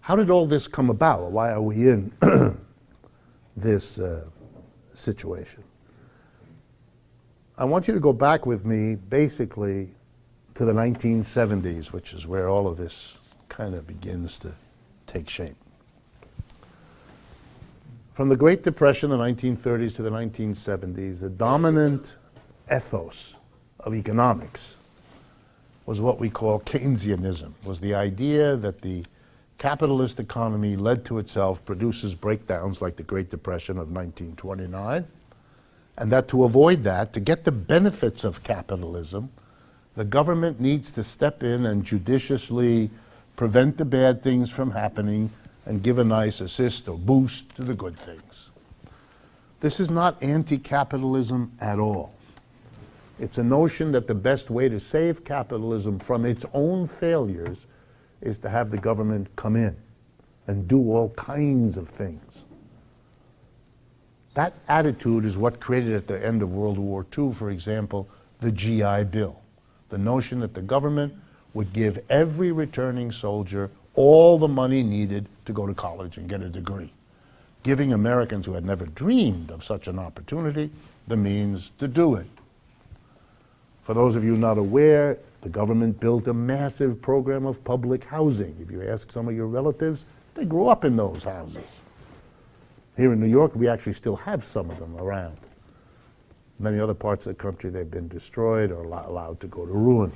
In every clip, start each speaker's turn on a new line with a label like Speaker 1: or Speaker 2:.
Speaker 1: How did all this come about? Why are we in this situation? I want you to go back with me basically to the 1970s, which is where all of this kind of begins to take shape. From the Great Depression, the 1930s to the 1970s, the dominant ethos of economics was what we call Keynesianism, was the idea that the capitalist economy led to itself produces breakdowns like the Great Depression of 1929, and that to avoid that, to get the benefits of capitalism, the government needs to step in and judiciously prevent the bad things from happening and give a nice assist or boost to the good things. This is not anti-capitalism at all. It's a notion that the best way to save capitalism from its own failures is to have the government come in and do all kinds of things. That attitude is what created at the end of World War II, for example, the GI Bill. The notion that the government would give every returning soldier all the money needed to go to college and get a degree, giving Americans who had never dreamed of such an opportunity the means to do it. For those of you not aware, the government built a massive program of public housing. If you ask some of your relatives, they grew up in those houses. Here in New York, we actually still have some of them around. Many other parts of the country, they've been destroyed or allowed to go to ruin.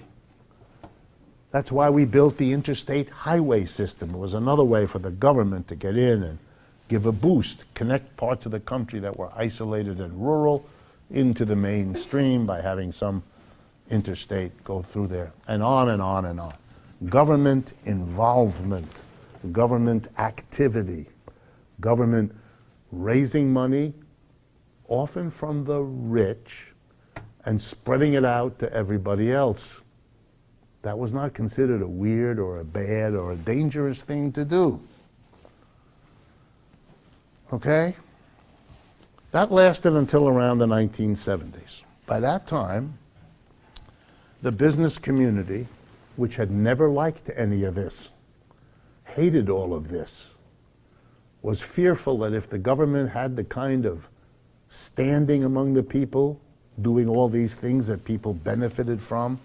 Speaker 1: That's why we built the interstate highway system. It was another way for the government to get in and give a boost, connect parts of the country that were isolated and rural into the mainstream by having some interstate go through there, and on and on and on. Government involvement, government activity, government raising money, often from the rich, and spreading it out to everybody else. That was not considered a weird or a bad or a dangerous thing to do. Okay? That lasted until around the 1970s. By that time, the business community, which had never liked any of this, hated all of this, was fearful that if the government had the kind of standing among the people, doing all these things that people benefited from,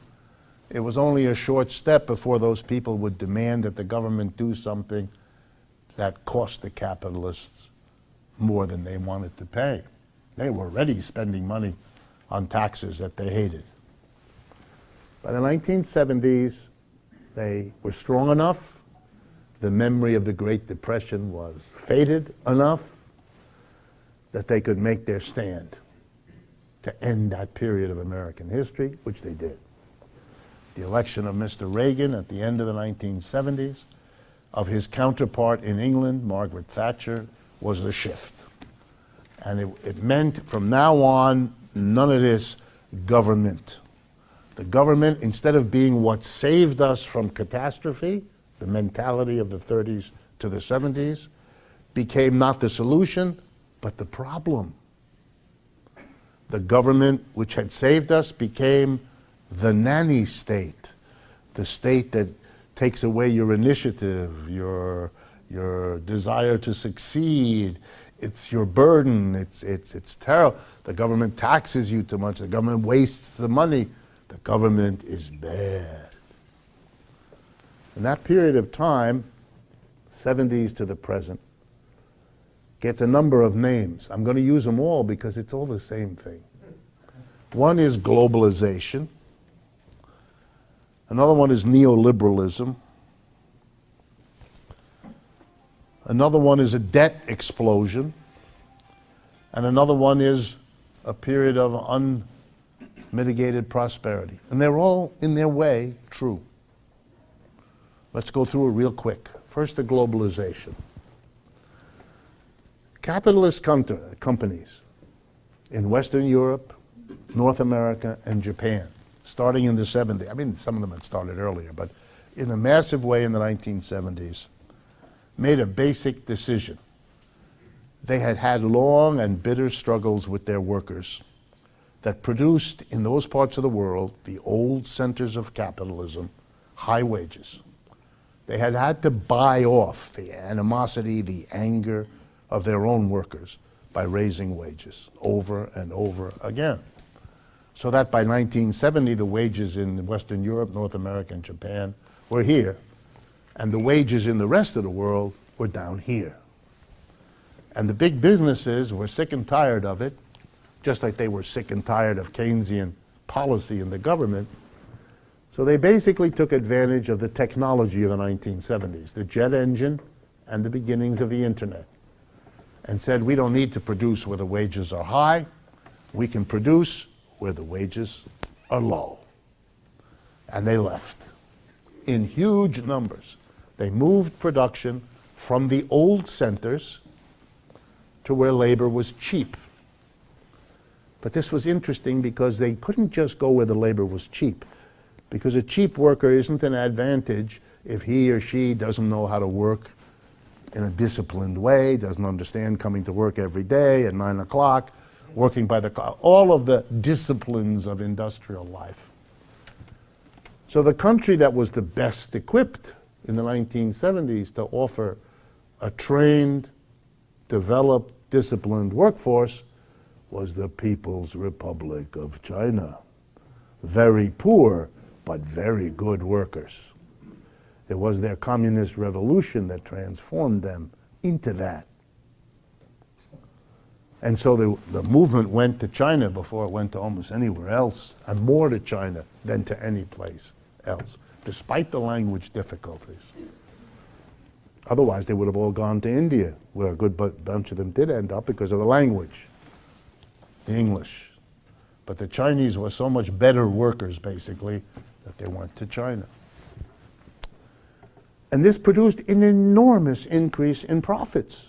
Speaker 1: it was only a short step before those people would demand that the government do something that cost the capitalists more than they wanted to pay. They were already spending money on taxes that they hated. By the 1970s, they were strong enough. The memory of the Great Depression was faded enough that they could make their stand to end that period of American history, which they did. The election of Mr. Reagan at the end of the 1970s, of his counterpart in England, Margaret Thatcher, was the shift. And it meant from now on, none of this government. The government, instead of being what saved us from catastrophe, the mentality of the 30s to the 70s, became not the solution, but the problem. The government, which had saved us, became the nanny state, the state that takes away your initiative, your desire to succeed. It's your burden. It's terrible. The government taxes you too much. The government wastes the money. The government is bad. And that period of time, 70s to the present, gets a number of names. I'm going to use them all because it's all the same thing. One is globalization. Another one is neoliberalism. Another one is a debt explosion. And another one is a period of unmitigated prosperity. And they're all, in their way, true. Let's go through it real quick. First, the globalization. Capitalist companies in Western Europe, North America, and Japan, starting in the 70s. I mean, some of them had started earlier, but in a massive way in the 1970s, made a basic decision. They had had long and bitter struggles with their workers that produced in those parts of the world, the old centers of capitalism, high wages. They had had to buy off the animosity, the anger of their own workers by raising wages over and over again. So that by 1970, the wages in Western Europe, North America, and Japan were here, and the wages in the rest of the world were down here. And the big businesses were sick and tired of it, just like they were sick and tired of Keynesian policy in the government. So they basically took advantage of the technology of the 1970s, the jet engine and the beginnings of the internet, and said, we don't need to produce where the wages are high. We can produce where the wages are low. And they left in huge numbers. They moved production from the old centers to where labor was cheap. But this was interesting because they couldn't just go where the labor was cheap, because a cheap worker isn't an advantage if he or she doesn't know how to work in a disciplined way, doesn't understand coming to work every day at 9 o'clock, working by the clock, all of the disciplines of industrial life. So the country that was the best equipped in the 1970s to offer a trained, developed, disciplined workforce was the People's Republic of China. Very poor, but very good workers. It was their communist revolution that transformed them into that. And so the movement went to China before it went to almost anywhere else, and more to China than to any place else, despite the language difficulties. Otherwise, they would have all gone to India, where a good bunch of them did end up because of the language, the English. But the Chinese were so much better workers, basically, that they went to China. And this produced an enormous increase in profits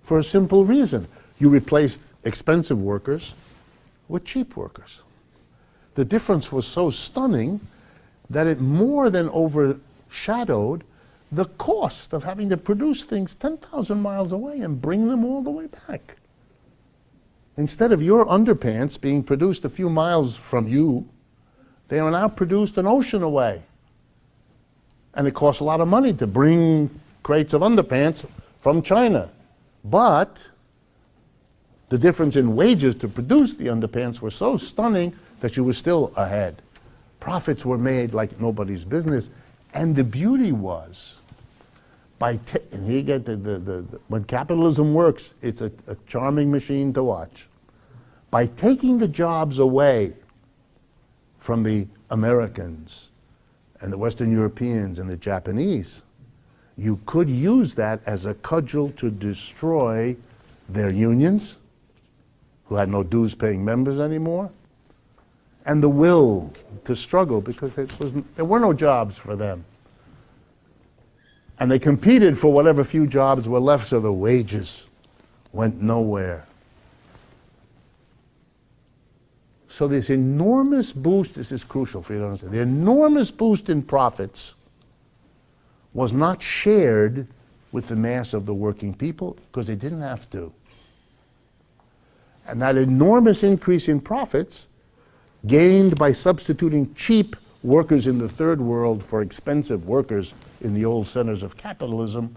Speaker 1: for a simple reason. You replaced expensive workers with cheap workers. The difference was so stunning that it more than overshadowed the cost of having to produce things 10,000 miles away and bring them all the way back. Instead of your underpants being produced a few miles from you, they are now produced an ocean away. And it costs a lot of money to bring crates of underpants from China. But the difference in wages to produce the underpants were so stunning that you were still ahead. Profits were made like nobody's business. And the beauty was, and here you get when capitalism works, it's a charming machine to watch. By taking the jobs away from the Americans and the Western Europeans and the Japanese, you could use that as a cudgel to destroy their unions, who had no dues-paying members anymore, and the will to struggle, because there were no jobs for them. And they competed for whatever few jobs were left, so the wages went nowhere. So this enormous boost, this is crucial for you to understand, the enormous boost in profits was not shared with the mass of the working people because they didn't have to. And that enormous increase in profits, gained by substituting cheap workers in the third world for expensive workers in the old centers of capitalism,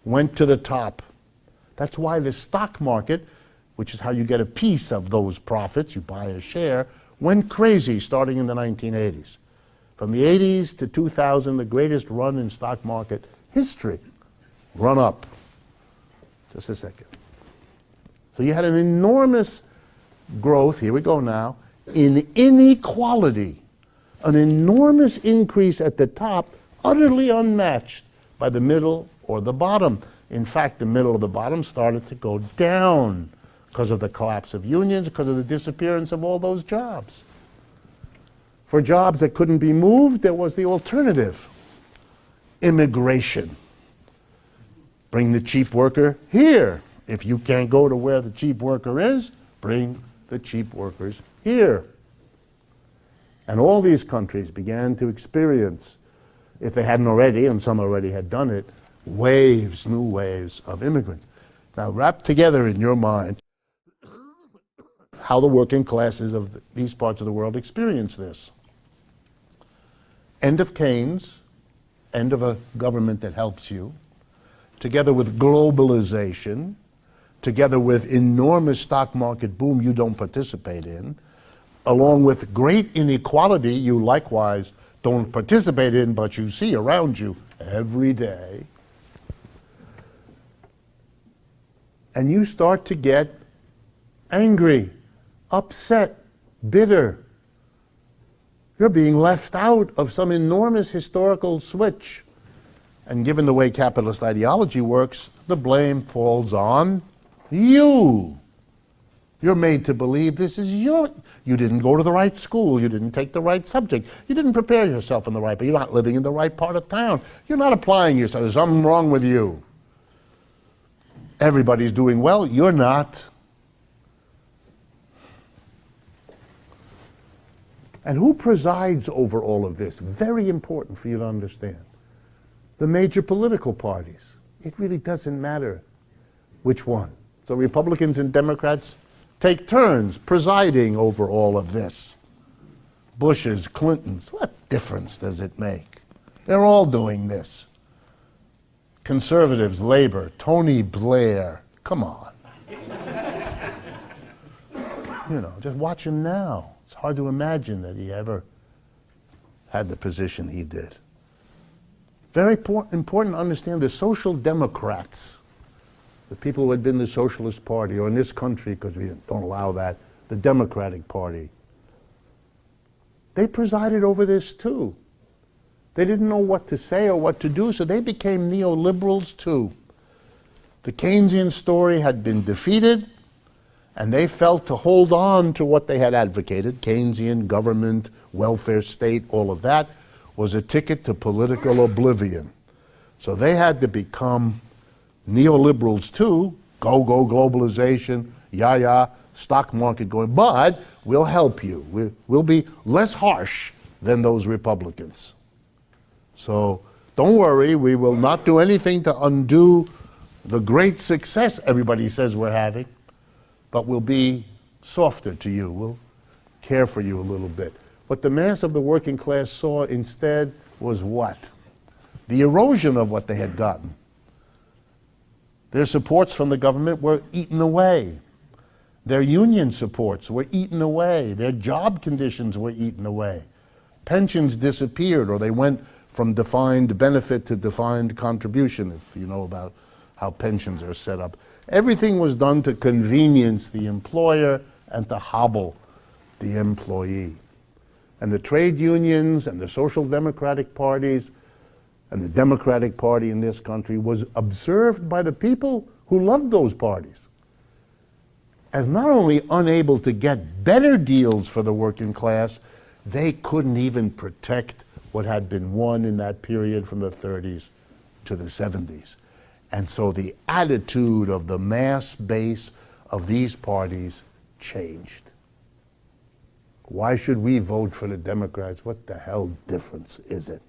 Speaker 1: went to the top. That's why the stock market, which is how you get a piece of those profits, you buy a share, went crazy starting in the 1980s. From the 80s to 2000, the greatest run in stock market history. Run up. Just a second. So you had an enormous growth, here we go now, in inequality. An enormous increase at the top, utterly unmatched by the middle or the bottom. In fact, the middle or the bottom started to go down because of the collapse of unions, because of the disappearance of all those jobs. For jobs that couldn't be moved, there was the alternative: immigration. Bring the cheap worker here. If you can't go to where the cheap worker is, bring the cheap workers here. And all these countries began to experience, if they hadn't already, and some already had done it, waves, new waves of immigrants. Now wrap together in your mind how the working classes of these parts of the world experience this. End of Keynes, end of a government that helps you, together with globalization, together with enormous stock market boom you don't participate in, along with great inequality you likewise don't participate in, but you see around you every day. And you start to get angry, upset, bitter. You're being left out of some enormous historical switch. And given the way capitalist ideology works, the blame falls on you. You're made to believe this is you didn't go to the right school, you didn't take the right subject, you didn't prepare yourself in the right way, you're not living in the right part of town, you're not applying yourself, there's something wrong with you. Everybody's doing well, you're not. And who presides over all of this? Very important for you to understand. The major political parties. It really doesn't matter which one. So Republicans and Democrats take turns presiding over all of this. Bushes, Clintons, what difference does it make? They're all doing this. Conservatives, Labor, Tony Blair, come on. Just watch him now. It's hard to imagine that he ever had the position he did. Very important to understand the Social Democrats, the people who had been the Socialist Party, or in this country, because we don't allow that, the Democratic Party. They presided over this too. They didn't know what to say or what to do, so they became neoliberals too. The Keynesian story had been defeated, and they felt to hold on to what they had advocated, Keynesian government, welfare state, all of that, was a ticket to political oblivion. So they had to become neoliberals too, go globalization, stock market going, but we'll help you. We'll be less harsh than those Republicans. So don't worry, we will not do anything to undo the great success everybody says we're having, but we'll be softer to you. We'll care for you a little bit. What the mass of the working class saw instead was what? The erosion of what they had gotten. Their supports from the government were eaten away. Their union supports were eaten away. Their job conditions were eaten away. Pensions disappeared, or they went from defined benefit to defined contribution, if you know about how pensions are set up. Everything was done to convenience the employer and to hobble the employee. And the trade unions and the social democratic parties and the Democratic Party in this country was observed by the people who loved those parties as not only unable to get better deals for the working class, they couldn't even protect what had been won in that period from the 30s to the 70s. And so the attitude of the mass base of these parties changed. Why should we vote for the Democrats? What the hell difference is it?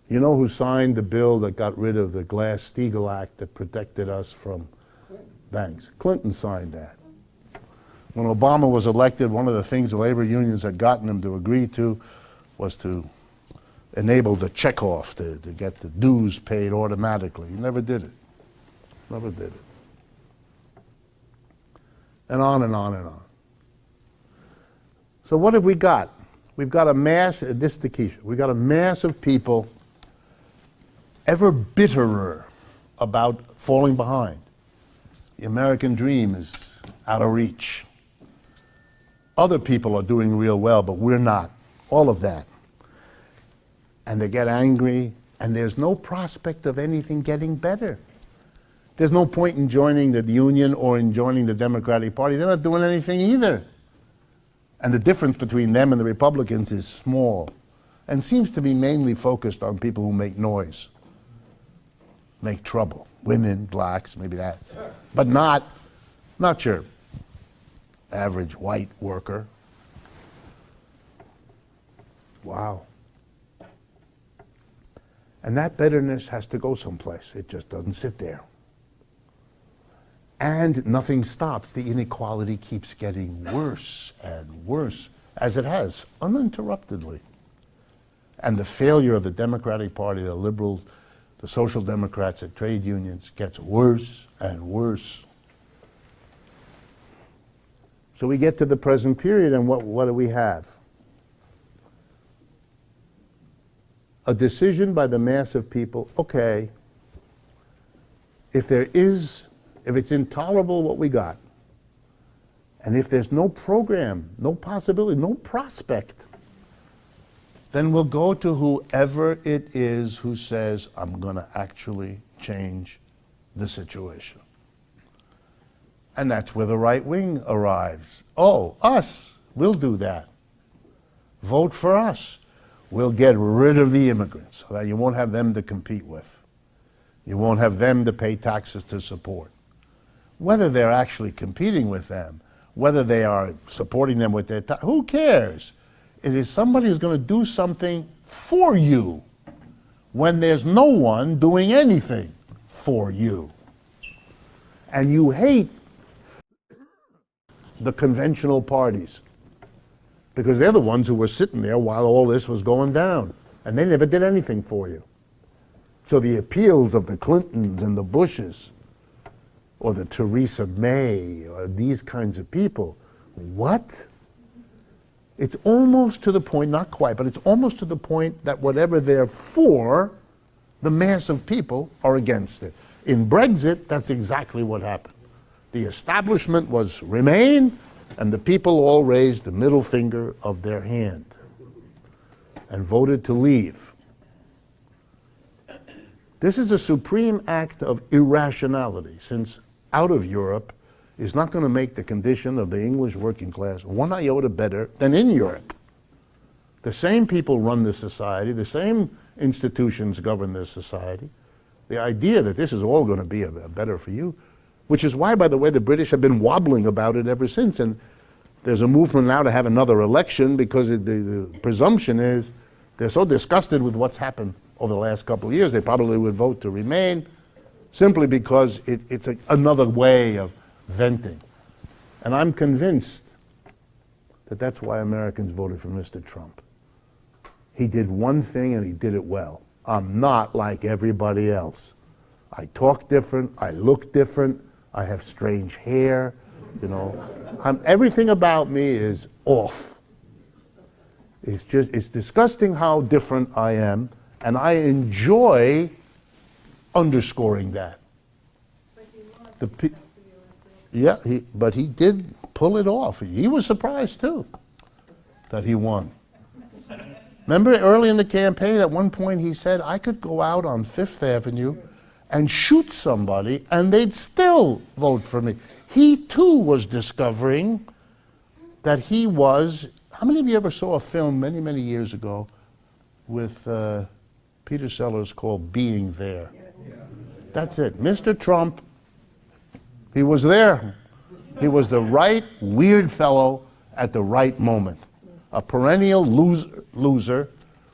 Speaker 1: You know who signed the bill that got rid of the Glass-Steagall Act that protected us from banks? Clinton signed that. When Obama was elected, one of the things the labor unions had gotten him to agree to was to enable the checkoff to get the dues paid automatically. He never did it. Never did it. And on and on and on. So what have we got? We've got a mass, this is the key, we've got a mass of people ever bitterer about falling behind. The American dream is out of reach. Other people are doing real well, but we're not. All of that. And they get angry, and there's no prospect of anything getting better. There's no point in joining the union or in joining the Democratic Party. They're not doing anything either. And the difference between them and the Republicans is small, and seems to be mainly focused on people who make noise, make trouble. Women, blacks, maybe that. But not your average white worker. Wow. And that bitterness has to go someplace. It just doesn't sit there. And nothing stops. The inequality keeps getting worse and worse as it has, uninterruptedly. And the failure of the Democratic Party, the liberals, the Social Democrats, the trade unions gets worse and worse. So we get to the present period, and what do we have? A decision by the mass of people, okay, if it's intolerable what we got, and if there's no program, no possibility, no prospect, then we'll go to whoever it is who says, I'm going to actually change the situation. And that's where the right wing arrives. Oh, us, we'll do that. Vote for us. We'll get rid of the immigrants so that you won't have them to compete with. You won't have them to pay taxes to support. Whether they're actually competing with them, whether they are supporting them with their who cares? It is somebody who's going to do something for you when there's no one doing anything for you. And you hate the conventional parties because they're the ones who were sitting there while all this was going down, and they never did anything for you. So the appeals of the Clintons and the Bushes or the Theresa May or these kinds of people, what? It's almost to the point, not quite, but it's almost to the point that whatever they're for, the mass of people are against it. In Brexit, that's exactly what happened. The establishment was Remain, and the people all raised the middle finger of their hand and voted to leave. This is a supreme act of irrationality, since out of Europe is not going to make the condition of the English working class one iota better than in Europe. The same people run the society, the same institutions govern this society. The idea that this is all going to be a better for you, which is why, by the way, the British have been wobbling about it ever since. And there's a movement now to have another election because the presumption is they're so disgusted with what's happened over the last couple of years, they probably would vote to remain simply because it's another way of venting. And I'm convinced that that's why Americans voted for Mr. Trump. He did one thing and he did it well. I'm not like everybody else. I talk different, I look different, I have strange hair, you know. Everything about me is off. It's disgusting how different I am, and I enjoy underscoring that. Yeah, but he did pull it off. He was surprised too that he won. Remember early in the campaign, at one point he said, I could go out on Fifth Avenue and shoot somebody and they'd still vote for me. He too was discovering that he was, how many of you ever saw a film many, many years ago with Peter Sellers called Being There? Yes. That's it. Mr. Trump, he was there. He was the right weird fellow at the right moment. A perennial loser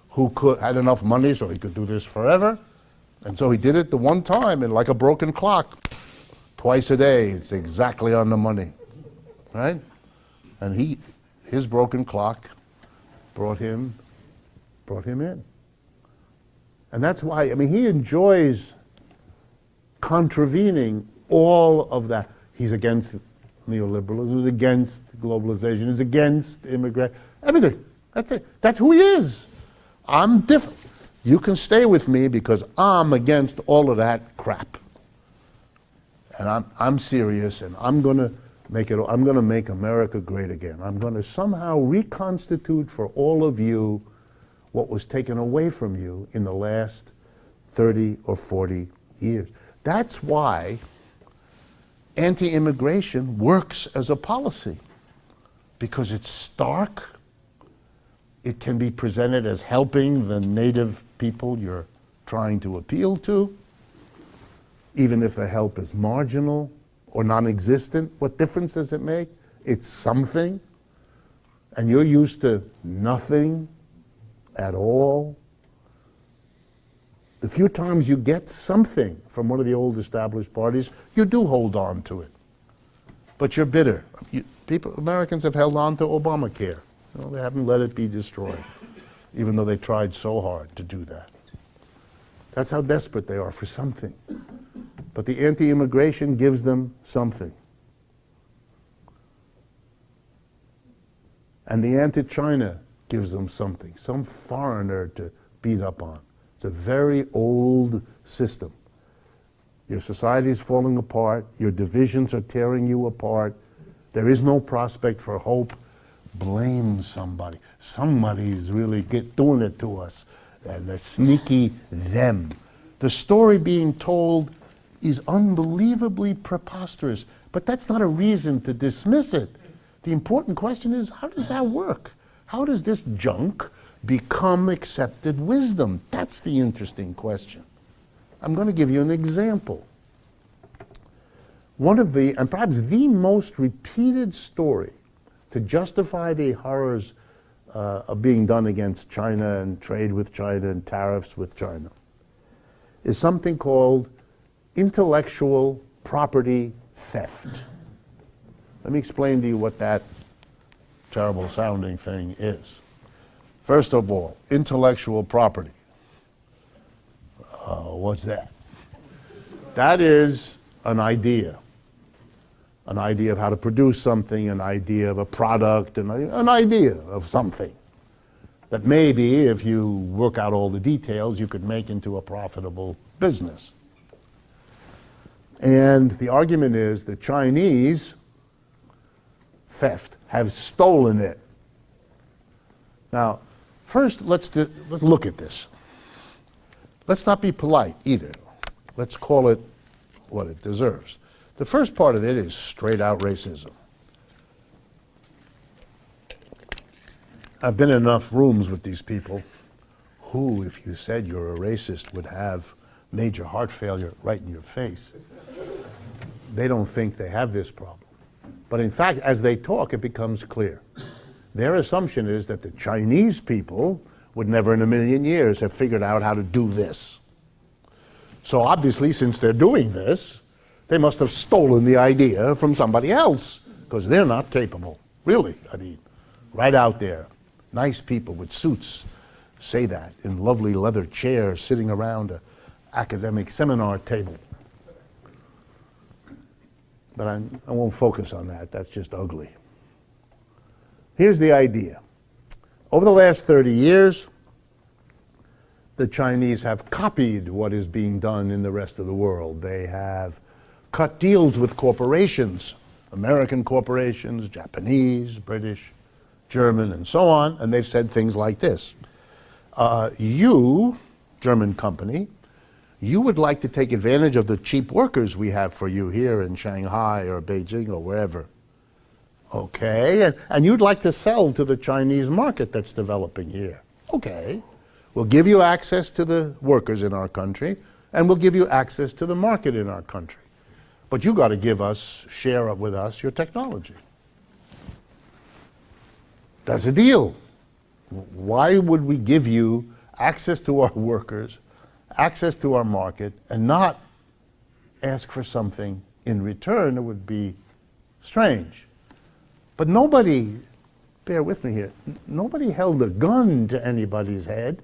Speaker 1: who had enough money so he could do this forever. And so he did it the one time, and like a broken clock, twice a day, it's exactly on the money, right? And his broken clock brought him in. And that's why, I mean, he enjoys contravening all of that. He's against neoliberalism, he's against globalization, he's against immigration, everything. That's it. That's who he is. I'm different. You can stay with me because I'm against all of that crap. And I'm serious, and I'm going to make America great again. I'm going to somehow reconstitute for all of you what was taken away from you in the last 30 or 40 years. That's why anti-immigration works as a policy, because it's stark. It can be presented as helping the native people you're trying to appeal to, even if the help is marginal or non-existent. What difference does it make? It's something, and you're used to nothing at all. The few times you get something from one of the old established parties, you do hold on to it. But you're bitter. Americans have held on to Obamacare. No, they haven't let it be destroyed, even though they tried so hard to do that. That's how desperate they are for something. But the anti-immigration gives them something. And the anti-China gives them something, some foreigner to beat up on. It's a very old system. Your society is falling apart. Your divisions are tearing you apart. There is no prospect for hope. Blame somebody. Somebody's really doing it to us. And the sneaky them. The story being told is unbelievably preposterous, but that's not a reason to dismiss it. The important question is, how does that work? How does this junk become accepted wisdom? That's the interesting question. I'm going to give you an example. One of the, and perhaps the most repeated story to justify the horrors of being done against China and trade with China and tariffs with China is something called intellectual property theft. Let me explain to you what that terrible sounding thing is. First of all, intellectual property. What's that? That is an idea of how to produce something, an idea of a product, an idea of something that maybe, if you work out all the details, you could make into a profitable business. And the argument is the Chinese theft have stolen it. Now, first, let's look at this. Let's not be polite either. Let's call it what it deserves. The first part of it is straight out racism. I've been in enough rooms with these people who, if you said you're a racist, would have major heart failure right in your face. They don't think they have this problem. But in fact, as they talk, it becomes clear. Their assumption is that the Chinese people would never in a million years have figured out how to do this. So obviously, since they're doing this, they must have stolen the idea from somebody else, because they're not capable. Really, I mean, right out there. Nice people with suits say that in lovely leather chairs sitting around an academic seminar table. But I won't focus on that. That's just ugly. Here's the idea. Over the last 30 years, the Chinese have copied what is being done in the rest of the world. They have cut deals with corporations, American corporations, Japanese, British, German, and so on, and they've said things like this. You, German company, you would like to take advantage of the cheap workers we have for you here in Shanghai or Beijing or wherever. Okay, and you'd like to sell to the Chinese market that's developing here. Okay, we'll give you access to the workers in our country, and we'll give you access to the market in our country. But you got to give us, share with us your technology. That's a deal. Why would we give you access to our workers, access to our market, and not ask for something in return? It would be strange. But nobody, bear with me here, nobody held a gun to anybody's head.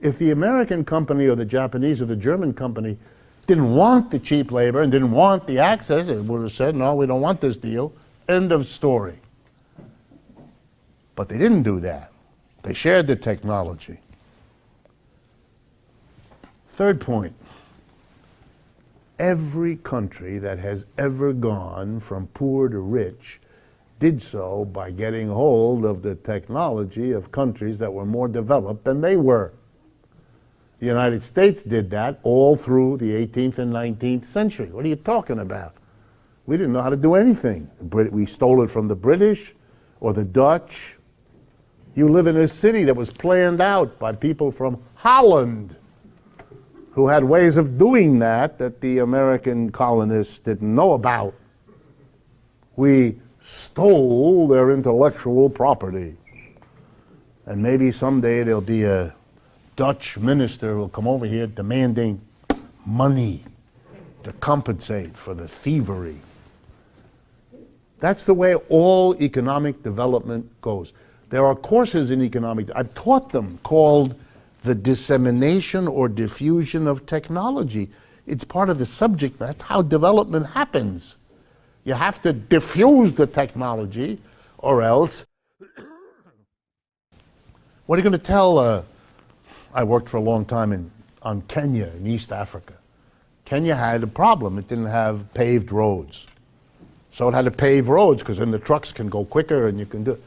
Speaker 1: If the American company or the Japanese or the German company didn't want the cheap labor and didn't want the access, it would have said, no, we don't want this deal. End of story. But they didn't do that. They shared the technology. Third point. Every country that has ever gone from poor to rich did so by getting hold of the technology of countries that were more developed than they were. The United States did that all through the 18th and 19th century. What are you talking about? We didn't know how to do anything. We stole it from the British or the Dutch. You live in a city that was planned out by people from Holland who had ways of doing that the American colonists didn't know about. We stole their intellectual property. And maybe someday there'll be a Dutch minister who will come over here demanding money to compensate for the thievery. That's the way all economic development goes. There are courses in economics, I've taught them, called the dissemination or diffusion of technology. It's part of the subject. That's how development happens. You have to diffuse the technology, or else. What are you going to tell? I worked for a long time on Kenya in East Africa. Kenya had a problem. It didn't have paved roads. So it had to pave roads because then the trucks can go quicker and you can do it.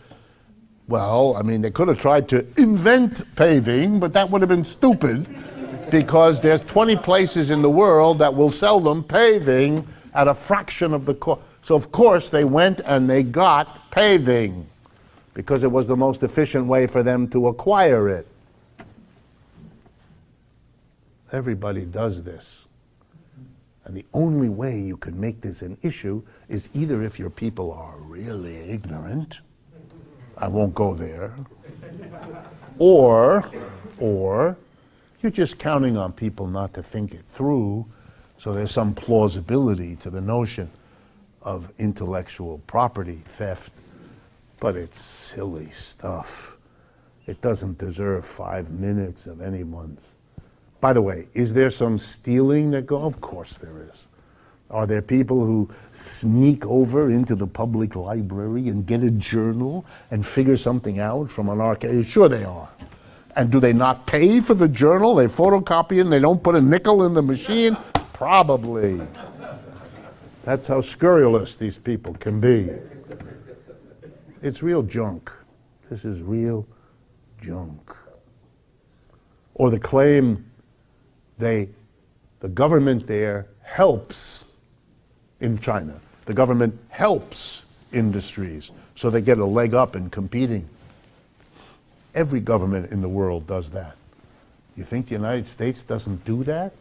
Speaker 1: Well, I mean, they could have tried to invent paving, but that would have been stupid because there's 20 places in the world that will sell them paving at a fraction of the cost. So of course they went and they got paving because it was the most efficient way for them to acquire it. Everybody does this. And the only way you can make this an issue is either if your people are really ignorant, I won't go there, or you're just counting on people not to think it through, so there's some plausibility to the notion of intellectual property theft, but it's silly stuff. It doesn't deserve 5 minutes of anyone's. By the way, is there some stealing that goes? Of course there is. Are there people who sneak over into the public library and get a journal and figure something out from an archive? Sure they are. And do they not pay for the journal? They photocopy it and they don't put a nickel in the machine? Probably. That's how scurrilous these people can be. It's real junk. This is real junk. Or the claim the government there helps in China. The government helps industries so they get a leg up in competing. Every government in the world does that. You think the United States doesn't do that?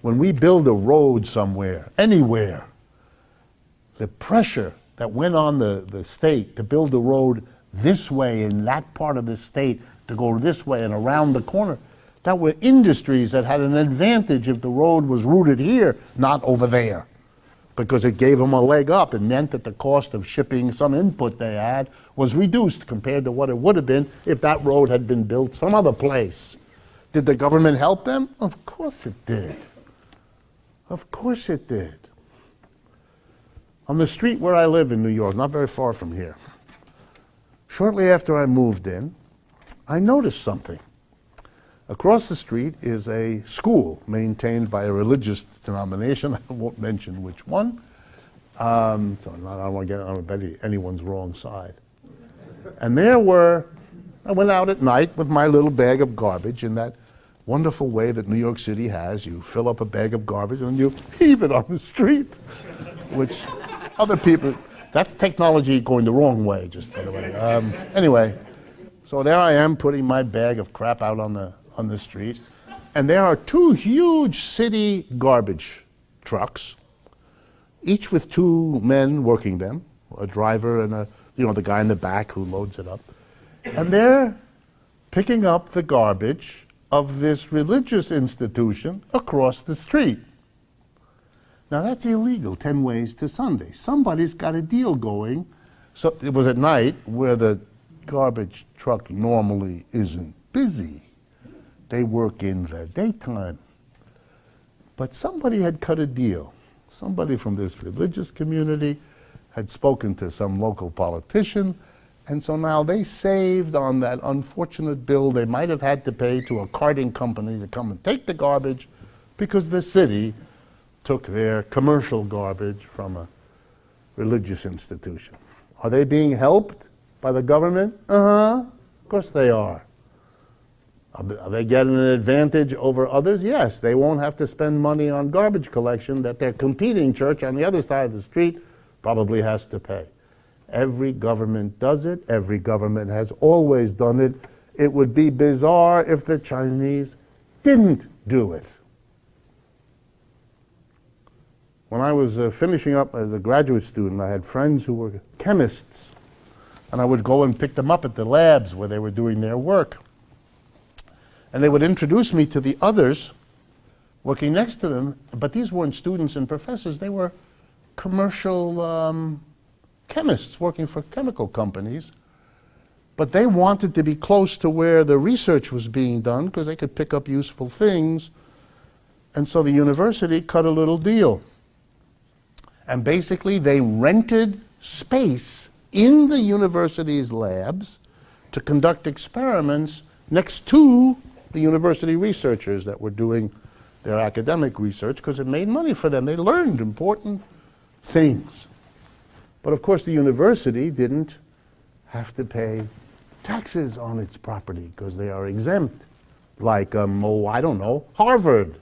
Speaker 1: When we build a road somewhere, anywhere, the pressure that went on the state to build a road this way in that part of the state, to go this way and around the corner, that were industries that had an advantage if the road was routed here, not over there, because it gave them a leg up. It meant that the cost of shipping some input they had was reduced compared to what it would have been if that road had been built some other place. Did the government help them? Of course it did. Of course it did. On the street where I live in New York, not very far from here, shortly after I moved in, I noticed something. Across the street is a school maintained by a religious denomination. I won't mention which one. So I don't want to get on anyone's wrong side. And I went out at night with my little bag of garbage in that wonderful way that New York City has. You fill up a bag of garbage and you heave it on the street, which other people, that's technology going the wrong way, just by the way. Anyway, so there I am putting my bag of crap out on the street, and there are 2 huge city garbage trucks, each with 2 men working them, a driver and the guy in the back who loads it up. And they're picking up the garbage of this religious institution across the street. Now that's illegal, 10 ways to Sunday. Somebody's got a deal going. So it was at night where the garbage truck normally isn't busy. They work in the daytime. But somebody had cut a deal. Somebody from this religious community had spoken to some local politician, and so now they saved on that unfortunate bill they might have had to pay to a carting company to come and take the garbage because the city took their commercial garbage from a religious institution. Are they being helped by the government? Of course they are. Are they getting an advantage over others? Yes, they won't have to spend money on garbage collection that their competing church on the other side of the street probably has to pay. Every government does it. Every government has always done it. It would be bizarre if the Chinese didn't do it. When I was finishing up as a graduate student, I had friends who were chemists, and I would go and pick them up at the labs where they were doing their work. And they would introduce me to the others working next to them, but these weren't students and professors, they were commercial chemists working for chemical companies But they wanted to be close to where the research was being done because they could pick up useful things. And so the university cut a little deal. And basically they rented space in the university's labs to conduct experiments next to the university researchers that were doing their academic research because it made money for them. They learned important things. But of course the university didn't have to pay taxes on its property because they are exempt, like, I don't know, Harvard.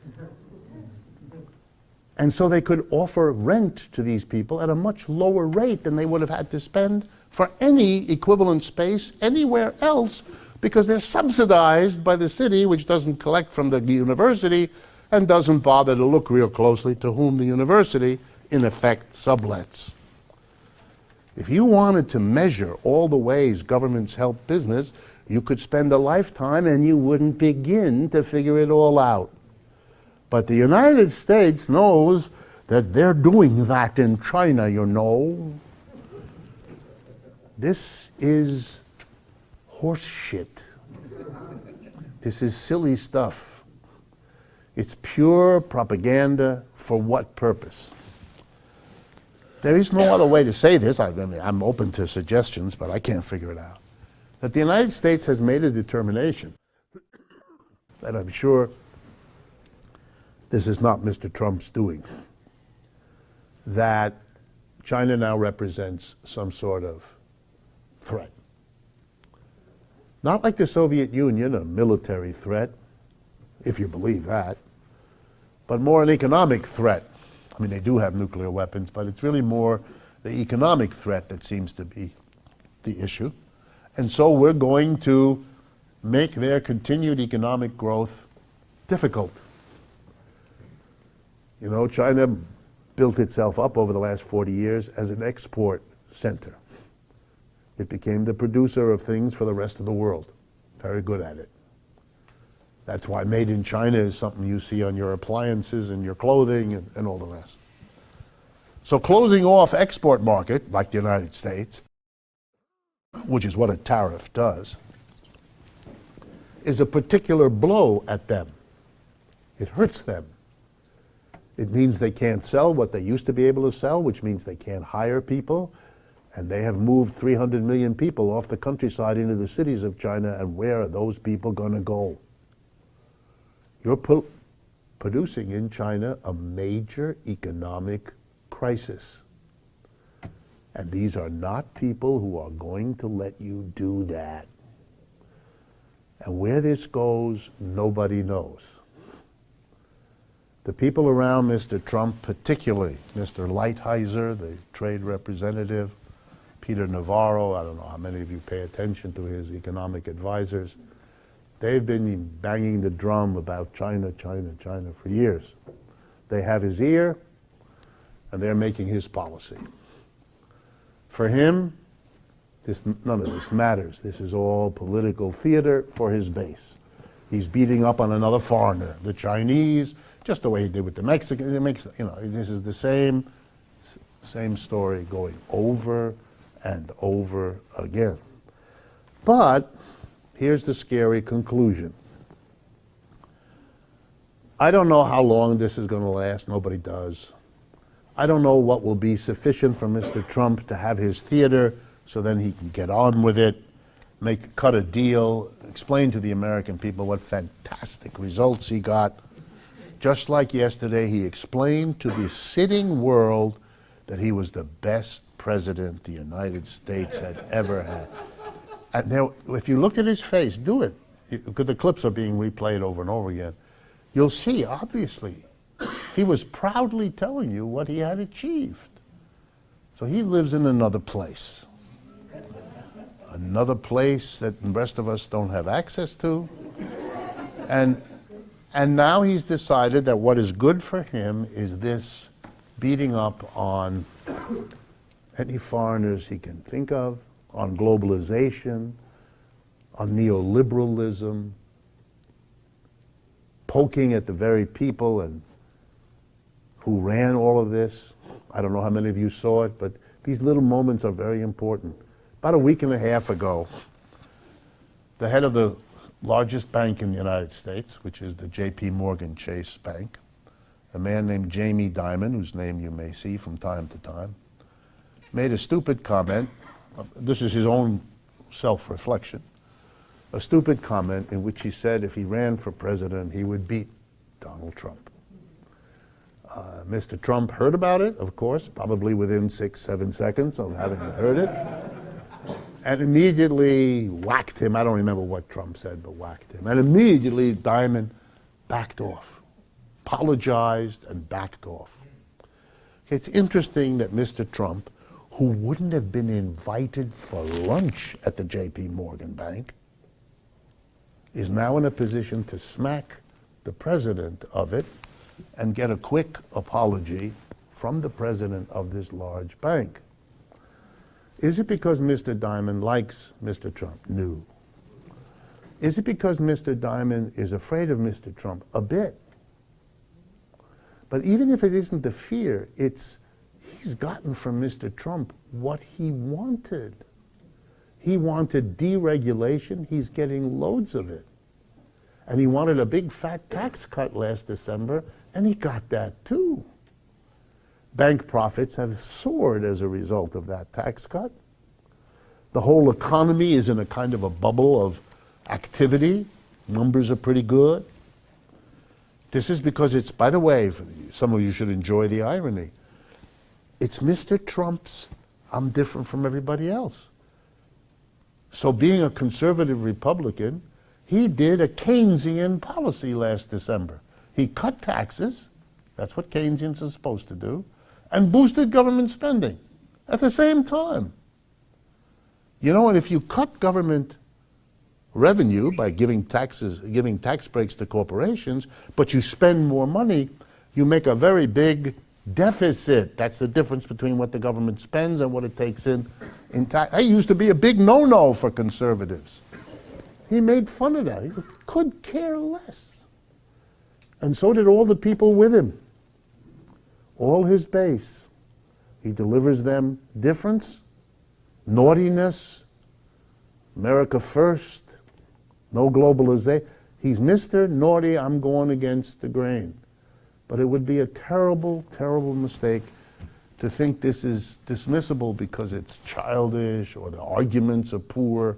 Speaker 1: And so they could offer rent to these people at a much lower rate than they would have had to spend for any equivalent space anywhere else because they're subsidized by the city, which doesn't collect from the university and doesn't bother to look real closely to whom the university, in effect, sublets. If you wanted to measure all the ways governments help business, you could spend a lifetime and you wouldn't begin to figure it all out. But the United States knows that they're doing that in China, you know. This is horse shit. This is silly stuff. It's pure propaganda for what purpose? There is no other way to say this. I'm open to suggestions, but I can't figure it out. That the United States has made a determination that I'm sure this is not Mr. Trump's doing, that China now represents some sort of threat. Not like the Soviet Union, a military threat, if you believe that, but more an economic threat. I mean, they do have nuclear weapons, but it's really more the economic threat that seems to be the issue. And so we're going to make their continued economic growth difficult. You know, China built itself up over the last 40 years as an export center. It became the producer of things for the rest of the world. Very good at it. That's why made in China is something you see on your appliances and your clothing and all the rest. So closing off export market, like the United States, which is what a tariff does, is a particular blow at them. It hurts them. It means they can't sell what they used to be able to sell, which means they can't hire people. And they have moved 300 million people off the countryside into the cities of China, and where are those people going to go? You're producing in China a major economic crisis. And these are not people who are going to let you do that. And where this goes, nobody knows. The people around Mr. Trump, particularly Mr. Lighthizer, the trade representative, Peter Navarro, I don't know how many of you pay attention to his economic advisors, they've been banging the drum about China, China, China for years. They have his ear, and they're making his policy. For him, none of this matters. This is all political theater for his base. He's beating up on another foreigner, the Chinese, just the way he did with the Mexicans. This is the same story going over and over again. But here's the scary conclusion. I don't know how long this is going to last. Nobody does. I don't know what will be sufficient for Mr. Trump to have his theater so then he can get on with it, cut a deal, explain to the American people what fantastic results he got. Just like yesterday, he explained to the sitting world that he was the best president the United States had ever had. And now, if you look at his face, do it, because the clips are being replayed over and over again, you'll see, obviously, he was proudly telling you what he had achieved. So he lives in another place. Another place that the rest of us don't have access to. And now he's decided that what is good for him is this beating up on any foreigners he can think of, on globalization, on neoliberalism, poking at the very people and who ran all of this. I don't know how many of you saw it, but these little moments are very important. About a week and a half ago, the head of the largest bank in the United States, which is the J.P. Morgan Chase Bank, a man named Jamie Dimon, whose name you may see from time to time, made a stupid comment. This is his own self-reflection. A stupid comment in which he said if he ran for president, he would beat Donald Trump. Mr. Trump heard about it, of course, probably within 6-7 seconds of having heard it, and immediately whacked him. I don't remember what Trump said, but whacked him. And immediately Dimon backed off, apologized and backed off. Okay, it's interesting that Mr. Trump, who wouldn't have been invited for lunch at the J.P. Morgan Bank, is now in a position to smack the president of it and get a quick apology from the president of this large bank. Is it because Mr. Dimon likes Mr. Trump? No. Is it because Mr. Dimon is afraid of Mr. Trump? A bit. But even if it isn't the fear, it's he's gotten from Mr. Trump what he wanted. He wanted deregulation. He's getting loads of it. And he wanted a big fat tax cut last December, and he got that too. Bank profits have soared as a result of that tax cut. The whole economy is in a kind of a bubble of activity. Numbers are pretty good. This is because it's, by the way, some of you should enjoy the irony. It's Mr. Trump's, I'm different from everybody else. So being a conservative Republican, he did a Keynesian policy last December. He cut taxes, that's what Keynesians are supposed to do, and boosted government spending at the same time. You know, and if you cut government revenue by giving tax breaks to corporations, but you spend more money, you make a very big deficit. That's the difference between what the government spends and what it takes in tax. That used to be a big no-no for conservatives. He made fun of that. He could care less. And so did all the people with him. All his base. He delivers them difference, naughtiness, America first, no globalization. He's Mr. Naughty, I'm going against the grain. But it would be a terrible, terrible mistake to think this is dismissible because it's childish or the arguments are poor.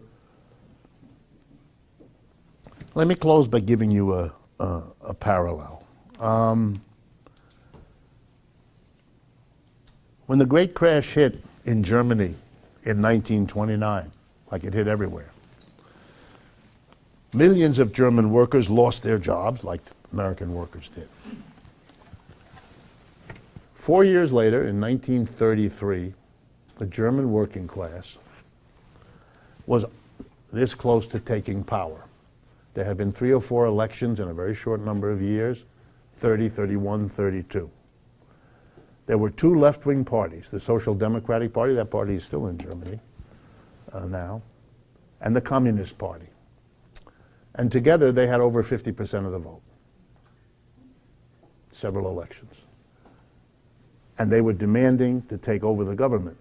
Speaker 1: Let me close by giving you a parallel. When the Great Crash hit in Germany in 1929, like it hit everywhere, millions of German workers lost their jobs like American workers did. 4 years later, in 1933, the German working class was this close to taking power. There had been 3 or 4 elections in a very short number of years, 30, 31, 32. There were 2 left-wing parties, the Social Democratic Party, that party is still in Germany now, and the Communist Party. And together they had over 50% of the vote. Several elections. And they were demanding to take over the government.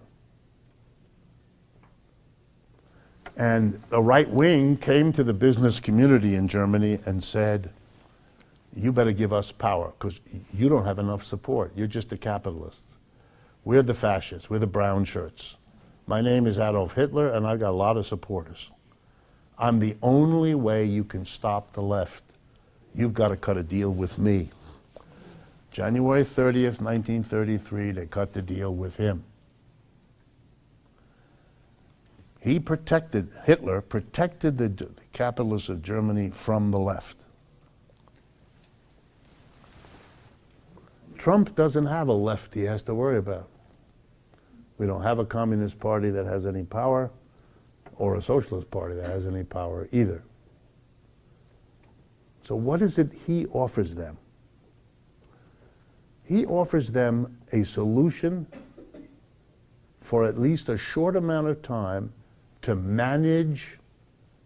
Speaker 1: And the right wing came to the business community in Germany and said, you better give us power because you don't have enough support. You're just the capitalists. We're the fascists. We're the brown shirts. My name is Adolf Hitler and I've got a lot of supporters. I'm the only way you can stop the left. You've got to cut a deal with me. January 30th, 1933, they cut the deal with him. Hitler protected the capitalists of Germany from the left. Trump doesn't have a left he has to worry about. We don't have a communist party that has any power, or a socialist party that has any power either. So what is it he offers them? He offers them a solution for at least a short amount of time to manage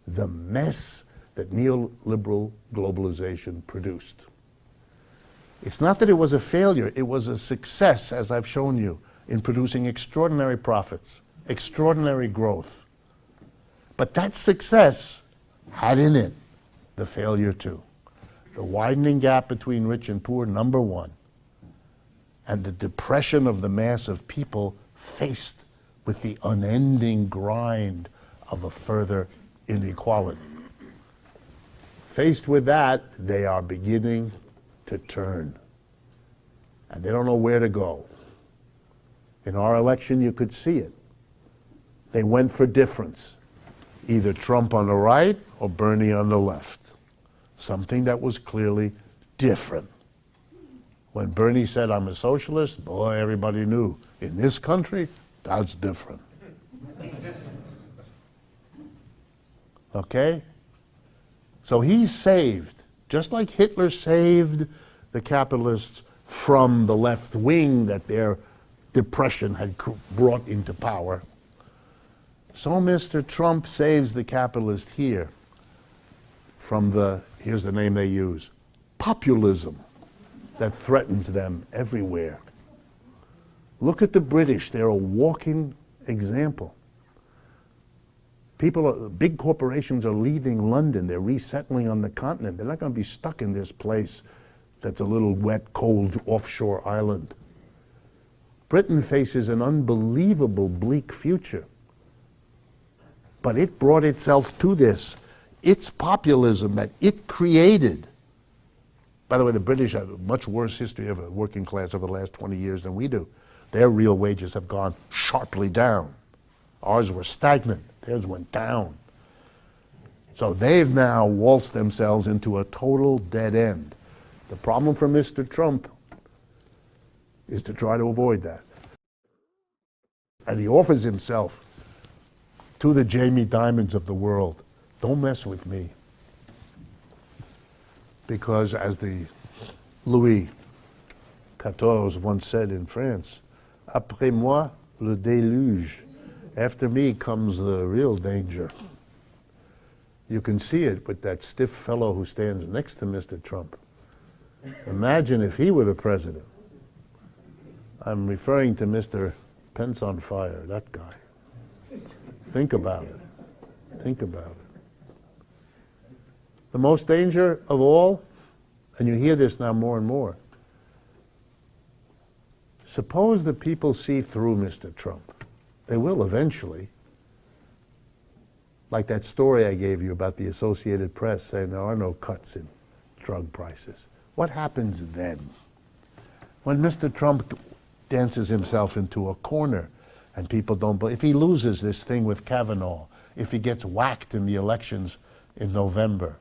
Speaker 1: the mess that neoliberal globalization produced. It's not that it was a failure, it was a success, as I've shown you, in producing extraordinary profits, extraordinary growth. But that success had in it the failure too. The widening gap between rich and poor, number one, and the depression of the mass of people faced with the unending grind of a further inequality. Faced with that, they are beginning to turn. And they don't know where to go. In our election, you could see it. They went for difference. Either Trump on the right or Bernie on the left. Something that was clearly different. When Bernie said, I'm a socialist, boy, everybody knew. In this country, that's different. Okay? So he's saved, just like Hitler saved the capitalists from the left wing that their depression had brought into power. So Mr. Trump saves the capitalist here from the, here's the name they use, populism that threatens them everywhere. Look at the British, they're a walking example. Big corporations are leaving London, they're resettling on the continent. They're not going to be stuck in this place that's a little wet, cold, offshore island. Britain faces an unbelievable bleak future. But it brought itself to this. Its populism that it created. By the way, the British have a much worse history of a working class over the last 20 years than we do. Their real wages have gone sharply down. Ours were stagnant. Theirs went down. So they've now waltzed themselves into a total dead end. The problem for Mr. Trump is to try to avoid that. And he offers himself to the Jamie Dimons of the world. Don't mess with me. Because as the Louis XIV once said in France, après moi, le déluge. After me comes the real danger. You can see it with that stiff fellow who stands next to Mr. Trump. Imagine if he were the president. I'm referring to Mr. Pence on Fire, that guy. Think about it. Think about it. The most danger of all, and you hear this now more and more, suppose the people see through Mr. Trump. They will eventually. Like that story I gave you about the Associated Press saying there are no cuts in drug prices. What happens then? When Mr. Trump dances himself into a corner and people don't believe, if he loses this thing with Kavanaugh, if he gets whacked in the elections in November,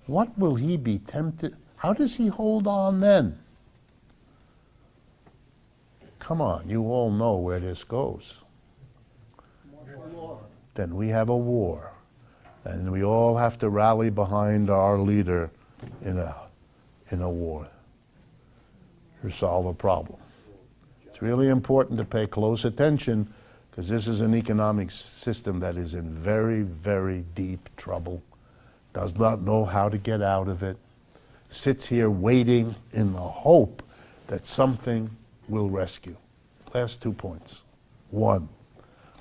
Speaker 1: what will he be tempted? How does he hold on then? Come on, you all know where this goes. Then we have a war. And we all have to rally behind our leader in a war to solve a problem. It's really important to pay close attention because this is an economic system that is in very, very deep trouble, does not know how to get out of it, sits here waiting in the hope that something will rescue. Last 2 points. One,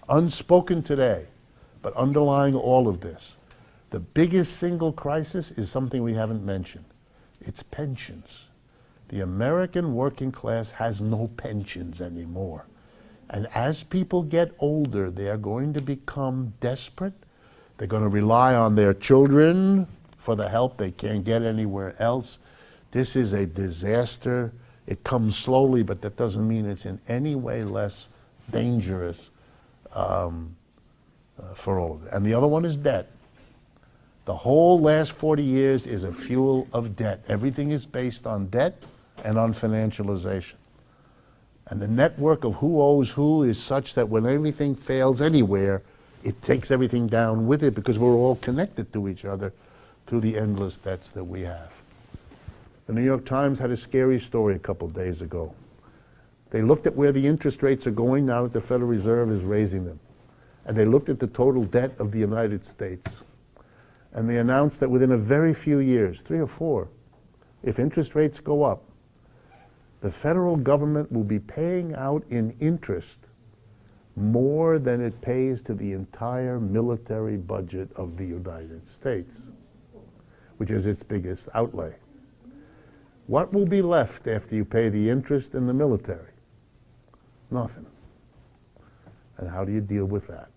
Speaker 1: unspoken today, but underlying all of this, the biggest single crisis is something we haven't mentioned. It's pensions. The American working class has no pensions anymore. And as people get older, they are going to become desperate. They're going to rely on their children for the help they can't get anywhere else. This is a disaster. It comes slowly, but that doesn't mean it's in any way less dangerous for all of it. And the other one is debt. The whole last 40 years is a fuel of debt. Everything is based on debt and on financialization. And the network of who owes who is such that when everything fails anywhere, it takes everything down with it because we're all connected to each other through the endless debts that we have. The New York Times had a scary story a couple days ago. They looked at where the interest rates are going now that the Federal Reserve is raising them. And they looked at the total debt of the United States. And they announced that within a very few years, 3 or 4, if interest rates go up, the federal government will be paying out in interest more than it pays to the entire military budget of the United States, which is its biggest outlay. What will be left after you pay the interest in the military? Nothing. And how do you deal with that?